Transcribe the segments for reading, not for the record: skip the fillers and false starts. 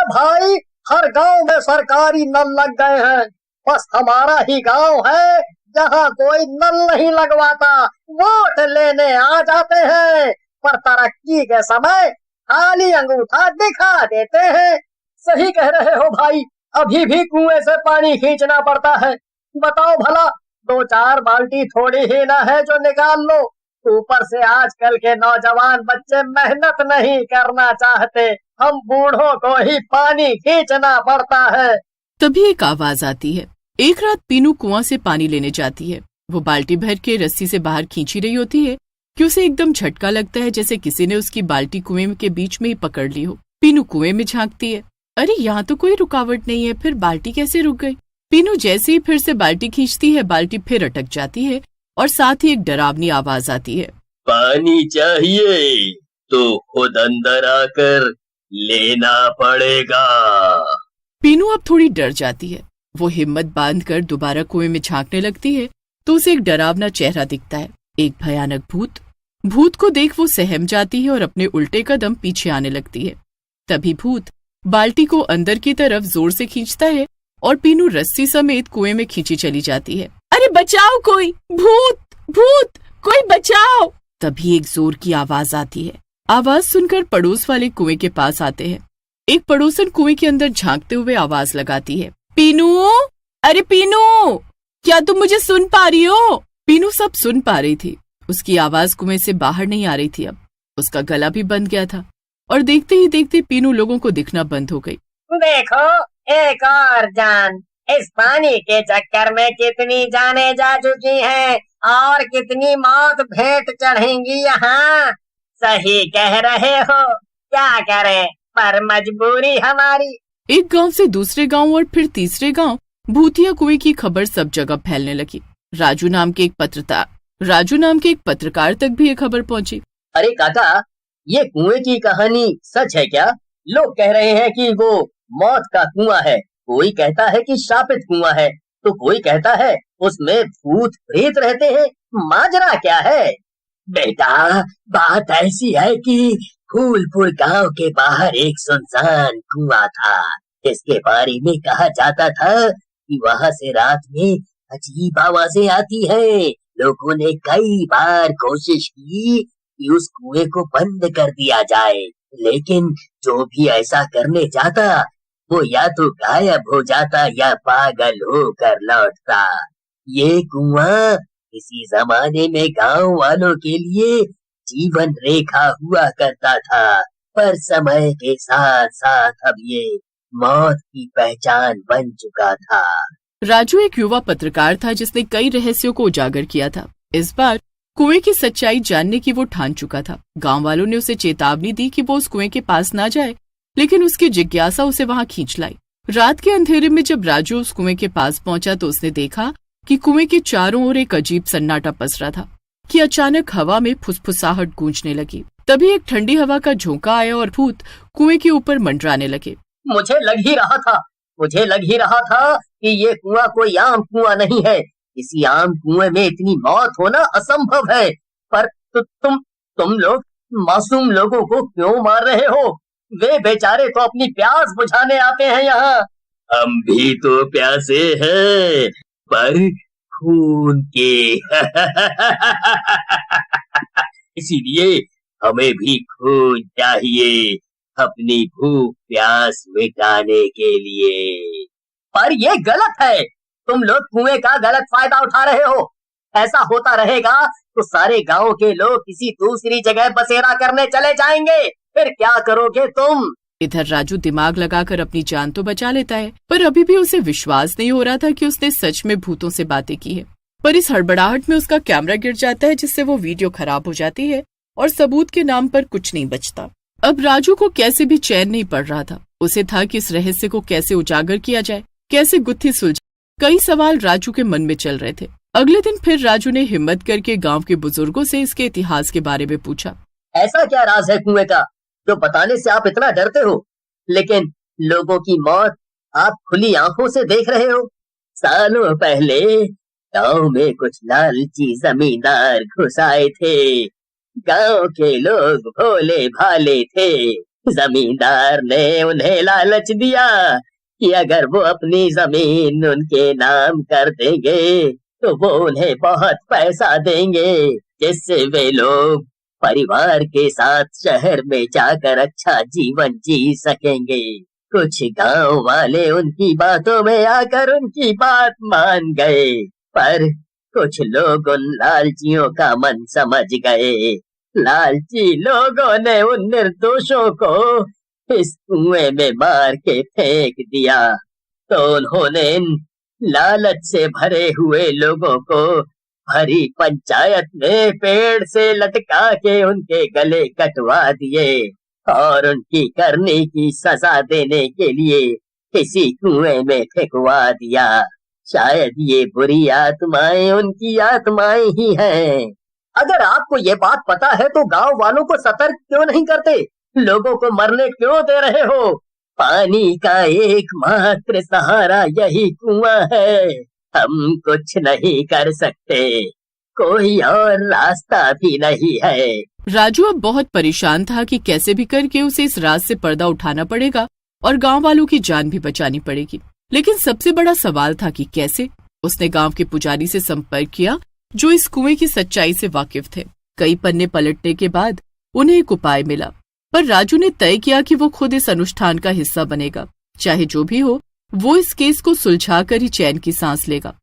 भाई, हर गांव में सरकारी नल लग गए हैं, बस हमारा ही गांव है जहां कोई नल नहीं लगवाता। वोट लेने आ जाते हैं पर तरक्की के समय खाली अंगूठा दिखा देते हैं। सही कह रहे हो भाई, अभी भी कुएं से पानी खींचना पड़ता है। बताओ भला, 2-4 बाल्टी थोड़ी ही ना है जो निकाल लो। ऊपर से आजकल के नौजवान बच्चे मेहनत नहीं करना चाहते, हम बूढ़ों को ही पानी खींचना पड़ता है। तभी एक आवाज आती है। एक रात पीनू कुआं से पानी लेने जाती है। वो बाल्टी भर के रस्सी से बाहर खींची रही होती है कि उसे एकदम झटका लगता है, जैसे किसी ने उसकी बाल्टी कुएं के बीच में ही पकड़ ली हो। पीनू कुएं में झांकती है। अरे यहाँ तो कोई रुकावट नहीं है, फिर बाल्टी कैसे रुक गई? पीनू जैसे ही फिर से बाल्टी खींचती है, बाल्टी फिर अटक जाती है और साथ ही एक डरावनी आवाज आती है, पानी चाहिए तो खुद अंदर आकर लेना पड़ेगा। पीनू अब थोड़ी डर जाती है। वो हिम्मत बांधकर दोबारा कुएं में झांकने लगती है तो उसे एक डरावना चेहरा दिखता है, एक भयानक भूत। भूत को देख वो सहम जाती है और अपने उल्टे कदम पीछे आने लगती है। तभी भूत बाल्टी को अंदर की तरफ जोर से खींचता है और पीनू रस्सी समेत कुएं में खींची चली जाती है। अरे बचाओ कोई, भूत भूत, कोई बचाओ! तभी एक जोर की आवाज आती है। आवाज सुनकर पड़ोस वाले कुएं के पास आते हैं। एक पड़ोसन कुएं के अंदर झांकते हुए आवाज लगाती है, पीनू, अरे पीनू, क्या तुम मुझे सुन पा रही हो? पीनू सब सुन पा रही थी। उसकी आवाज कुएं से बाहर नहीं आ रही थी। अब उसका गला भी बंद गया था और देखते ही देखते पीनू लोगों को दिखना बंद हो गई। देखो, एक और जान। इस पानी के चक्कर में कितनी जानें जा चुकी हैं और कितनी मौत भेंट चढ़ेंगी यहाँ। सही कह रहे हो, क्या करें, पर मजबूरी हमारी। एक गांव से दूसरे गांव और फिर तीसरे गांव भूतिया कुएं की खबर सब जगह फैलने लगी। राजू नाम के एक पत्रकार तक भी ये खबर पहुंची। अरे काका, ये कुएं की कहानी सच है क्या? लोग कह रहे हैं कि वो मौत का कुआं है, कोई कहता है कि शापित कुआं है, तो कोई कहता है उसमें भूत प्रेत रहते हैं। माजरा क्या है? बेटा, बात ऐसी है कि फूलपुर गांव के बाहर एक सुनसान कुआं था। इसके बारे में कहा जाता था कि वहां से रात में अजीब आवाजें आती हैं। लोगों ने कई बार कोशिश की कि उस कुएं को बंद कर दिया जाए, लेकिन जो भी ऐसा करने जाता वो या तो गायब हो जाता या पागल होकर लौटता। ये कुआं किसी जमाने में गांव वालों के लिए जीवन रेखा हुआ करता था, पर समय के साथ साथ अब ये मौत की पहचान बन चुका था। राजू एक युवा पत्रकार था जिसने कई रहस्यों को उजागर किया था। इस बार कुएं की सच्चाई जानने की वो ठान चुका था। गांव वालों ने उसे चेतावनी दी कि वो उस कुएं के पास ना जाए, लेकिन उसकी जिज्ञासा उसे वहां खींच लाई। रात के अंधेरे में जब राजू उस कुएं के पास पहुंचा तो उसने देखा कि कुएं के चारों ओर एक अजीब सन्नाटा पसरा था कि अचानक हवा में फुसफुसाहट गूंजने लगी। तभी एक ठंडी हवा का झोंका आया और भूत कुएं के ऊपर मंडराने लगे। मुझे लग ही रहा था कि ये कुआं कोई आम कुआं नहीं है। किसी आम कुएं में इतनी मौत होना असंभव है। पर तुम लोग मासूम लोगों को क्यों मार रहे हो? वे बेचारे तो अपनी प्यास बुझाने आते हैं यहाँ। हम भी तो प्यासे हैं, पर खून के। इसीलिए हमें भी खून चाहिए अपनी भूख प्यास मिटाने के लिए। पर ये गलत है, तुम लोग कुएं का गलत फायदा उठा रहे हो। ऐसा होता रहेगा तो सारे गांव के लोग किसी दूसरी जगह बसेरा करने चले जाएंगे, फिर क्या करोगे तुम? इधर राजू दिमाग लगाकर अपनी जान तो बचा लेता है, पर अभी भी उसे विश्वास नहीं हो रहा था कि उसने सच में भूतों से बातें की है। पर इस हड़बड़ाहट में उसका कैमरा गिर जाता है, जिससे वो वीडियो खराब हो जाती है और सबूत के नाम पर कुछ नहीं बचता। अब राजू को कैसे भी चैन नहीं पड़ रहा था। उसे था कि इस रहस्य को कैसे उजागर किया जाए, कैसे गुत्थी सुलझे। कई सवाल राजू के मन में चल रहे थे। अगले दिन फिर राजू ने हिम्मत करके गांव के बुजुर्गों से इसके इतिहास के बारे में पूछा। ऐसा क्या राज है कुएं का जो बताने से आप इतना डरते हो, लेकिन लोगों की मौत आप खुली आंखों से देख रहे हो? सालों पहले गांव में कुछ लालची जमींदार घुस आए थे। गांव के लोग भोले भाले थे, जमींदार ने उन्हें लालच दिया कि अगर वो अपनी जमीन उनके नाम कर देंगे तो वो उन्हें बहुत पैसा देंगे, जिससे वे लोग परिवार के साथ शहर में जाकर अच्छा जीवन जी सकेंगे। कुछ गांव वाले उनकी बातों में आकर उनकी बात मान गए, पर कुछ लोग उन लालचियों का मन समझ गए। लालची लोगों ने उन निर्दोषों को इस कुएं में मार के फेंक दिया, तो उन्होंने इन लालच से भरे हुए लोगों को भरी पंचायत में पेड़ से लटका के उनके गले कटवा दिए और उनकी करने की सजा देने के लिए किसी कुएं में फेंकवा दिया। शायद ये बुरी आत्माएं उनकी आत्माएं ही हैं। अगर आपको ये बात पता है तो गांव वालों को सतर्क क्यों नहीं करते? लोगों को मरने क्यों दे रहे हो? पानी का एकमात्र सहारा यही कुआं है। हम कुछ नहीं कर सकते, कोई और रास्ता भी नहीं है। राजू अब बहुत परेशान था कि कैसे भी करके उसे इस राज से पर्दा उठाना पड़ेगा और गांव वालों की जान भी बचानी पड़ेगी। लेकिन सबसे बड़ा सवाल था कि कैसे। उसने गांव के पुजारी से संपर्क किया जो इस कुएं की सच्चाई से वाकिफ थे। कई पन्ने पलटने के बाद उन्हें एक उपाय मिला, पर राजू ने तय किया कि वो खुद इस अनुष्ठान का हिस्सा बनेगा। चाहे जो भी हो, वो इस केस को सुलझा कर ही चैन की सांस लेगा।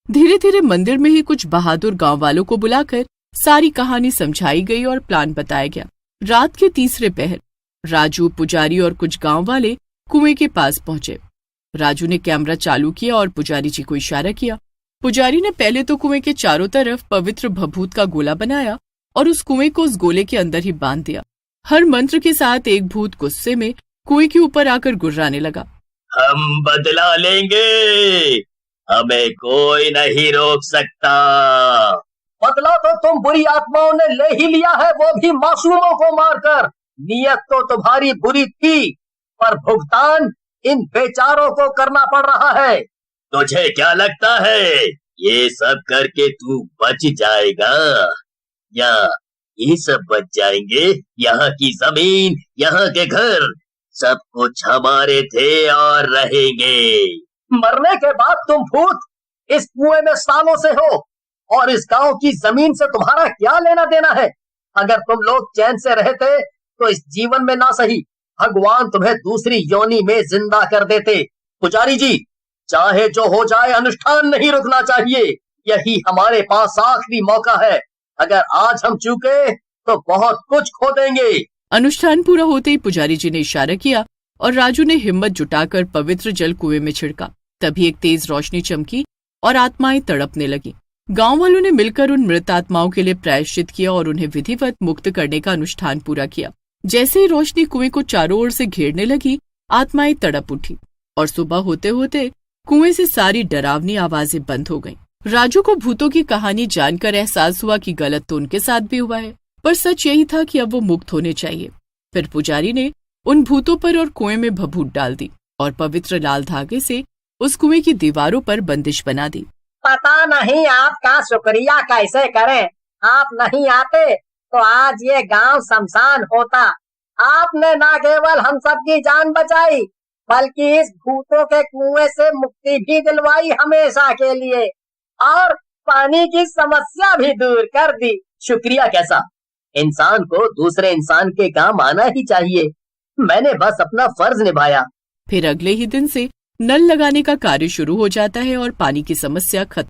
धीरे धीरे मंदिर में ही कुछ बहादुर गांव वालों को बुलाकर सारी कहानी समझाई गई और प्लान बताया गया। रात के तीसरे पहर राजू, पुजारी और कुछ गांव वाले कुएं के पास पहुंचे। राजू ने कैमरा चालू किया और पुजारी जी को इशारा किया। पुजारी ने पहले तो कुएं के चारों तरफ पवित्र भभूत का गोला बनाया और उस कुएं को उस गोले के अंदर ही बांध दिया। हर मंत्र के साथ एक भूत गुस्से में कुएं के ऊपर आकर गुर्राने लगा। हम बदला लेंगे, हमें कोई नहीं रोक सकता। बदला तो तुम बुरी आत्माओं ने ले ही लिया है, वो भी मासूमों को मारकर। नियत तो तुम्हारी बुरी थी, पर भुगतान इन बेचारों को करना पड़ रहा है। तुझे क्या लगता है ये सब करके तू बच जाएगा, या ये सब बच जाएंगे? यहाँ की जमीन, यहाँ के घर, सब कुछ हमारे थे और रहेंगे। मरने के बाद तुम भूत इस कुएं में सालों से हो और इस गांव की जमीन से तुम्हारा क्या लेना देना है? अगर तुम लोग चैन से रहते तो इस जीवन में ना सही, भगवान तुम्हें दूसरी योनि में जिंदा कर देते। पुजारी जी, चाहे जो हो जाए, अनुष्ठान नहीं रुकना चाहिए। यही हमारे पास आखिरी मौका है। अगर आज हम चूके तो बहुत कुछ खो देंगे। अनुष्ठान पूरा होते ही पुजारी जी ने इशारा किया और राजू ने हिम्मत जुटाकर पवित्र जल कुएं में छिड़का। तभी एक तेज रोशनी चमकी और आत्माएं तड़पने लगी। गांव वालों ने मिलकर उन मृत आत्माओं के लिए प्रायश्चित किया और उन्हें विधिवत मुक्त करने का अनुष्ठान पूरा किया। जैसे ही रोशनी कुएं को चारों ओर से घेरने लगी, आत्माएं तड़प उठी और सुबह होते होते कुएं से सारी डरावनी आवाजें बंद हो गईं। राजू को भूतों की कहानी जानकर एहसास हुआ कि गलत तो उनके साथ भी हुआ है, पर सच यही था कि अब वो मुक्त होने चाहिए। फिर पुजारी ने उन भूतों पर और कुएं में भभूत डाल दी और पवित्र लाल धागे से उस कुएं की दीवारों पर बंदिश बना दी। पता नहीं आपका शुक्रिया कैसे करें। आप नहीं आते तो आज ये गांव शमशान होता। आपने न केवल हम सबकी जान बचाई, बल्कि इस भूतों के कुएं से मुक्ति भी दिलवाई हमेशा के लिए, और पानी की समस्या भी दूर कर दी। शुक्रिया कैसा, इंसान को दूसरे इंसान के काम आना ही चाहिए। मैंने बस अपना फर्ज निभाया। फिर अगले ही दिन से नल लगाने का कार्य शुरू हो जाता है और पानी की समस्या खत्म